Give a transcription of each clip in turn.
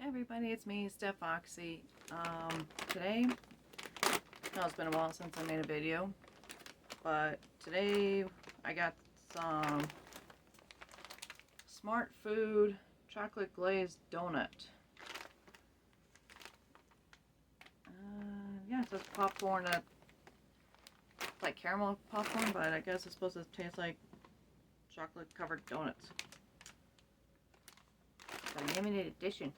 Everybody, it's me, Steph Foxy. Today, it's been a while since I made a video, but today I got some Smartfood chocolate glazed donut. Yeah, it says popcorn, it's like caramel popcorn, but I guess it's supposed to taste like chocolate covered donuts. It's a limited edition.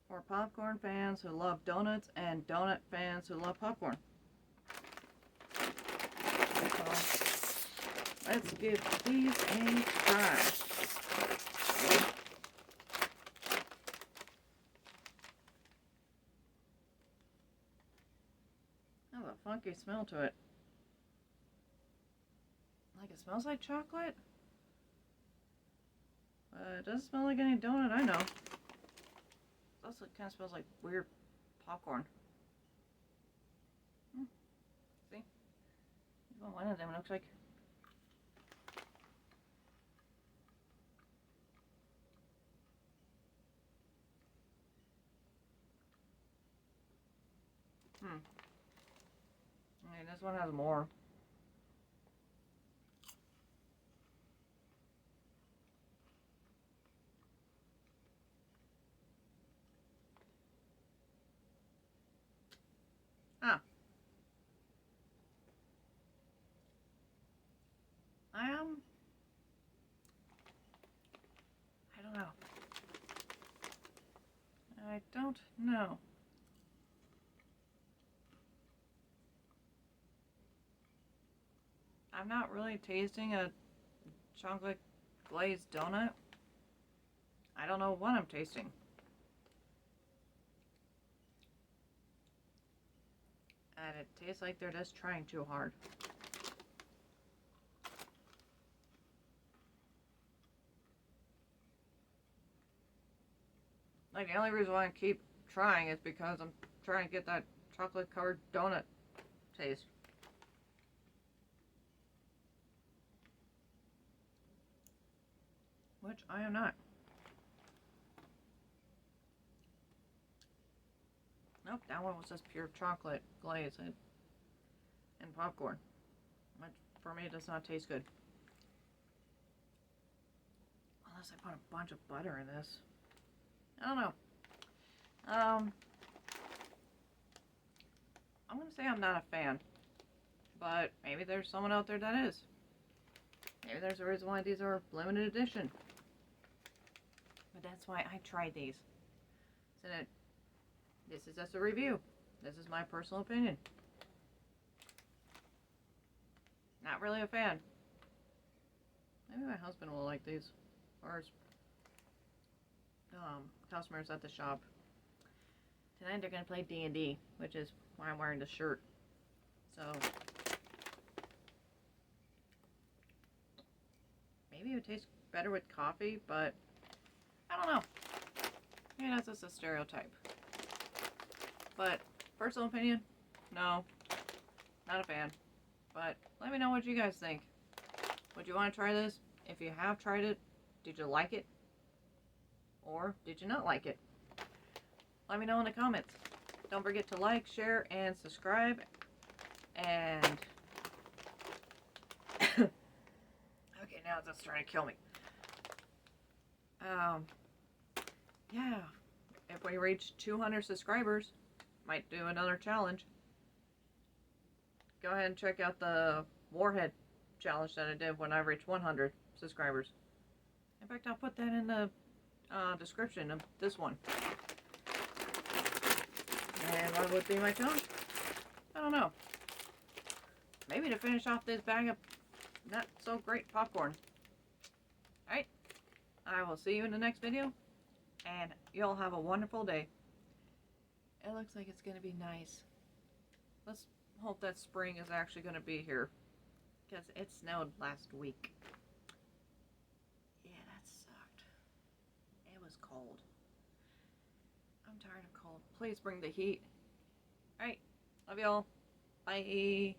For popcorn fans who love donuts and donut fans who love popcorn. So, let's give these a try. Has a funky smell to it. Like it smells like chocolate. It doesn't smell like any donut I know. Also, it kind of smells like weird popcorn. See? Even one of them looks like. Okay, this one has more. Ah. I don't know. I don't know. I'm not really tasting a chocolate glazed donut. I don't know what I'm tasting. And it tastes like they're just trying too hard. Like, the only reason why I keep trying is because I'm trying to get that chocolate covered donut taste. Which I am not. Nope, that one was just pure chocolate glaze and popcorn. Which, for me, does not taste good. Unless I put a bunch of butter in this. I don't know. I'm going to say I'm not a fan. But maybe there's someone out there that is. Maybe there's a reason why these are limited edition. But that's why I tried these. So that this is just a review. This is my personal opinion. Not really a fan. Maybe my husband will like these. Or customers at the shop. Tonight they're going to play D&D, which is why I'm wearing this shirt. So, maybe it would taste better with coffee, but I don't know. Maybe that's just a stereotype. But, personal opinion, no, not a fan. But, let me know what you guys think. Would you want to try this? If you have tried it, did you like it? Or did you not like it? Let me know in the comments. Don't forget to like, share, and subscribe. And okay, now it's just trying to kill me. Yeah, if we reach 200 subscribers, might do another challenge. Go ahead and check out the Warhead challenge that I did when I reached 100 subscribers. In fact, I'll put that in the description of this one. And what would be my challenge? I don't know. Maybe to finish off this bag of not so great popcorn. Alright, I will see you in the next video, and y'all have a wonderful day. It looks like it's going to be nice. Let's hope that spring is actually going to be here, because it snowed last week. Yeah, that sucked. It was cold. I'm tired of cold. Please bring the heat. Alright, love y'all. Bye.